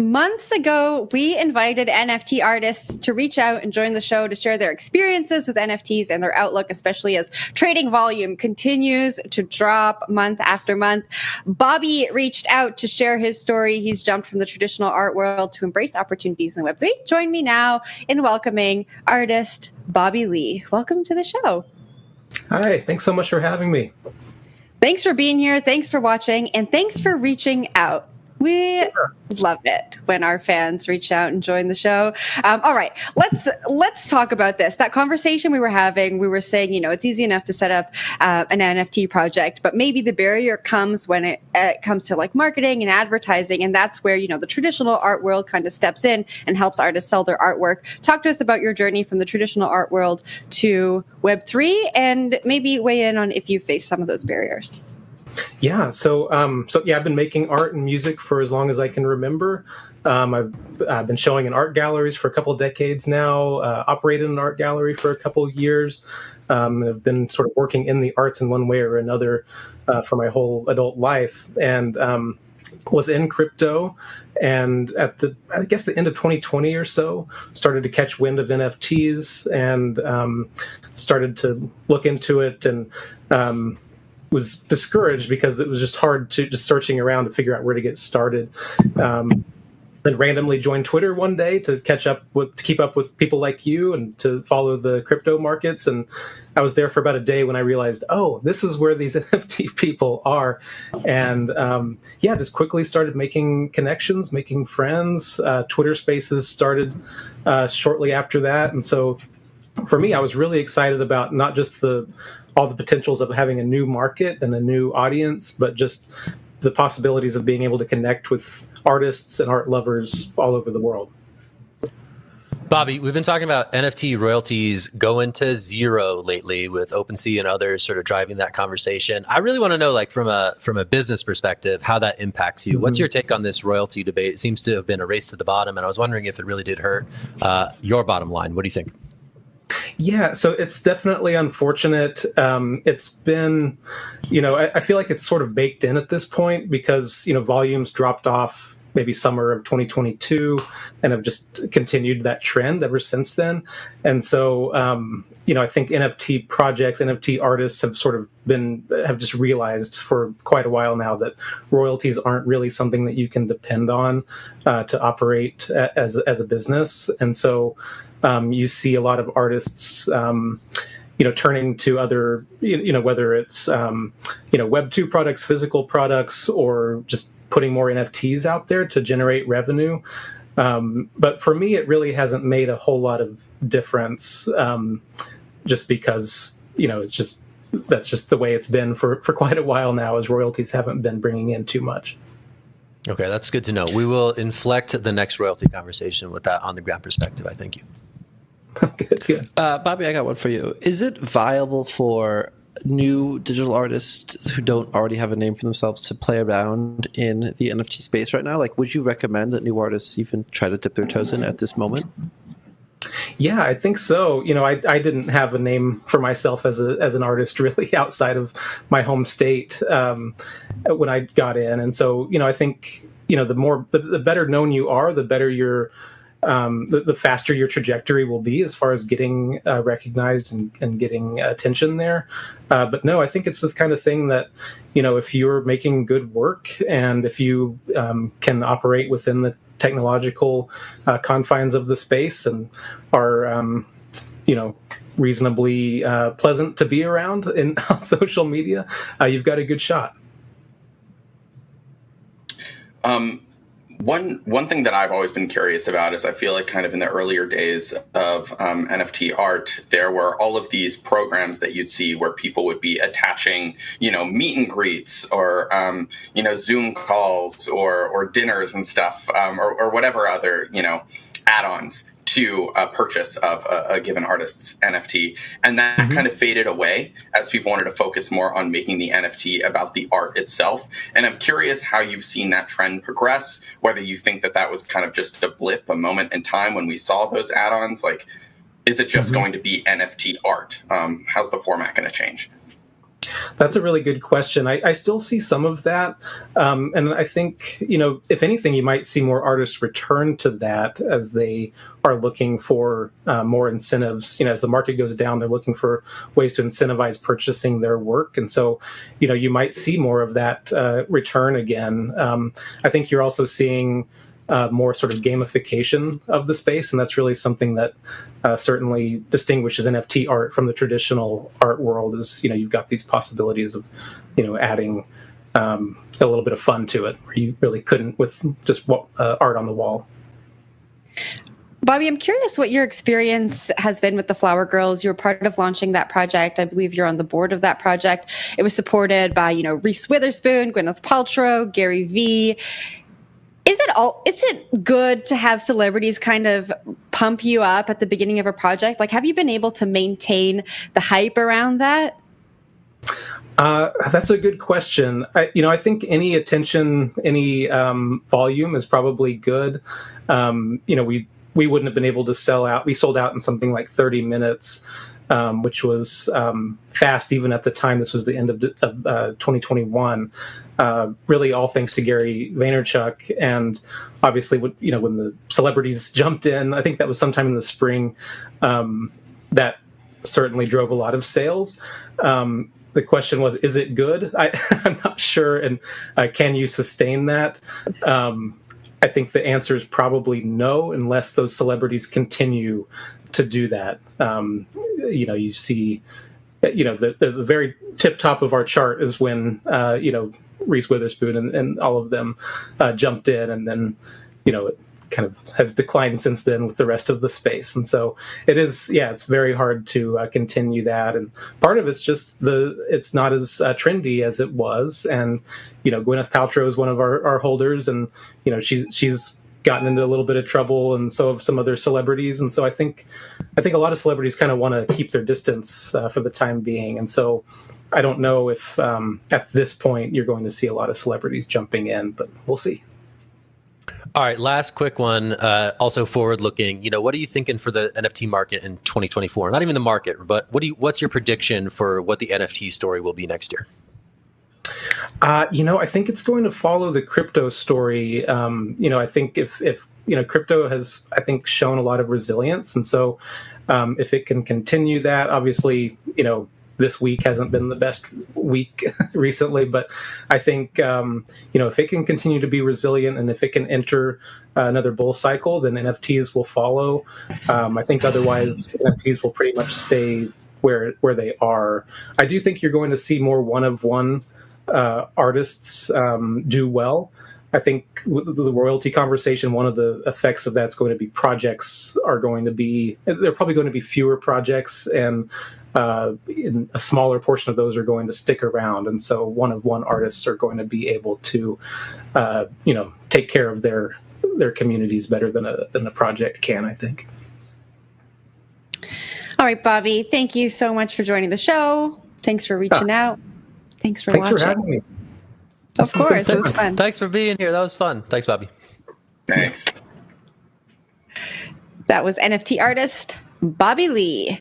Months ago, we invited NFT artists to reach out and join the show to share their experiences with NFTs and their outlook, especially as trading volume continues to drop month after month. Bobby reached out to share his story. He's jumped from the traditional art world to embrace opportunities in Web3. Join me now in welcoming artist Bobby Lee. Welcome to the show. Hi, thanks so much for having me. Thanks for being here. Thanks for watching. And thanks for reaching out. We love it when our fans reach out and join the show. All right, let's talk about this. That conversation we were having, we were saying, it's easy enough to set up an NFT project, but maybe the barrier comes when it comes to like marketing and advertising, and that's where the traditional art world kind of steps in and helps artists sell their artwork. Talk to us about your journey from the traditional art world to Web3, and maybe weigh in on if you faced some of those barriers. Yeah, so I've been making art and music for as long as I can remember. I've been showing in art galleries for a couple of decades now, operated an art gallery for a couple of years, and I've been sort of working in the arts in one way or another for my whole adult life, and was in crypto, and at the end of 2020 or so, started to catch wind of NFTs and started to look into it, and was discouraged because it was just hard to just searching around to figure out where to get started. And randomly joined Twitter one day to keep up with people like you and to follow the crypto markets. And I was there for about a day when I realized, this is where these NFT people are. And just quickly started making connections, making friends. Twitter Spaces started shortly after that. And so for me, I was really excited about not just all the potentials of having a new market and a new audience, but just the possibilities of being able to connect with artists and art lovers all over the world. Bobby, we've been talking about NFT royalties going to zero lately with OpenSea and others sort of driving that conversation. I really want to know, from a business perspective, how that impacts you. Mm-hmm. What's your take on this royalty debate? It seems to have been a race to the bottom, and I was wondering if it really did hurt your bottom line. What do you think? Yeah, so it's definitely unfortunate. It's been, I feel like it's sort of baked in at this point because, volumes dropped off maybe summer of 2022 and have just continued that trend ever since then. And so, I think NFT projects, NFT artists have have just realized for quite a while now that royalties aren't really something that you can depend on to operate as a business. And so you see a lot of artists, turning to other, whether it's, Web2 products, physical products, or just putting more NFTs out there to generate revenue. But for me, it really hasn't made a whole lot of difference, just because, that's just the way it's been for quite a while now, as royalties haven't been bringing in too much. Okay, that's good to know. We will inflect the next royalty conversation with that on the ground perspective. I thank you. Good. Bobby, I got one for you. Is it viable for new digital artists who don't already have a name for themselves to play around in the NFT space right now? Would you recommend that new artists even try to dip their toes in at this moment? Yeah, I think so. I didn't have a name for myself as an artist really outside of my home state when I got in, and so I think the better known you are, the better the faster your trajectory will be as far as getting recognized and getting attention there. But no, I think it's the kind of thing that, if you're making good work and if you can operate within the technological confines of the space and are, reasonably pleasant to be around on social media, you've got a good shot. One thing that I've always been curious about is I feel like kind of in the earlier days of NFT art, there were all of these programs that you'd see where people would be attaching, meet and greets or, Zoom calls or dinners and stuff or whatever other, add-ons to a purchase of a given artist's NFT. And that kind of faded away as people wanted to focus more on making the NFT about the art itself. And I'm curious how you've seen that trend progress, whether you think that was kind of just a blip, a moment in time when we saw those add-ons. Is it just going to be NFT art? How's the format going to change? That's a really good question. I still see some of that. And I think, if anything, you might see more artists return to that as they are looking for more incentives. As the market goes down, they're looking for ways to incentivize purchasing their work. And so, you might see more of that return again. I think you're also seeing more sort of gamification of the space, and that's really something that certainly distinguishes NFT art from the traditional art world. Is you've got these possibilities of adding a little bit of fun to it, where you really couldn't with just art on the wall. Bobby, I'm curious what your experience has been with the Flower Girls. You were part of launching that project. I believe you're on the board of that project. It was supported by Reese Witherspoon, Gwyneth Paltrow, Gary Vee. Is it good to have celebrities kind of pump you up at the beginning of a project? Like, have you been able to maintain the hype around that? That's a good question. I think any attention, any volume is probably good. We wouldn't have been able to sell out. We sold out in something like 30 minutes, which was fast even at the time. This was the end of 2021. Really all thanks to Gary Vaynerchuk. And obviously, when the celebrities jumped in, I think that was sometime in the spring, that certainly drove a lot of sales. The question was, is it good? I'm not sure. And can you sustain that? I think the answer is probably no, unless those celebrities continue to do that. You see, the very tip top of our chart is when, Reese Witherspoon and all of them jumped in, and then, it kind of has declined since then with the rest of the space. And so it's very hard to continue that. And part of it's just it's not as trendy as it was. And, Gwyneth Paltrow is one of our holders, and, she's gotten into a little bit of trouble, and so have some other celebrities. And so I think a lot of celebrities kind of want to keep their distance for the time being. And so I don't know if at this point you're going to see a lot of celebrities jumping in, but we'll see. All right, last quick one. Also forward-looking. What are you thinking for the NFT market in 2024? Not even the market, but what's your prediction for what the NFT story will be next year? I think it's going to follow the crypto story. I think if crypto has, I think, shown a lot of resilience, and so if it can continue that, obviously, this week hasn't been the best week recently, but I think, if it can continue to be resilient, and if it can enter another bull cycle, then NFTs will follow. I think otherwise NFTs will pretty much stay where they are. I do think you're going to see more one-of-one artists do well. I think with the royalty conversation, one of the effects of that's going to be projects are going to be, there are probably going to be fewer projects, and in a smaller portion of those are going to stick around. And so one-of-one artists are going to be able to, take care of their communities better than a project can, I think. All right, Bobby, thank you so much for joining the show. Thanks for reaching out. Thanks for watching. Thanks for having me. Of course, it was fun. Thanks for being here. That was fun. Thanks, Bobby. Thanks. That was NFT artist Bobby Lee.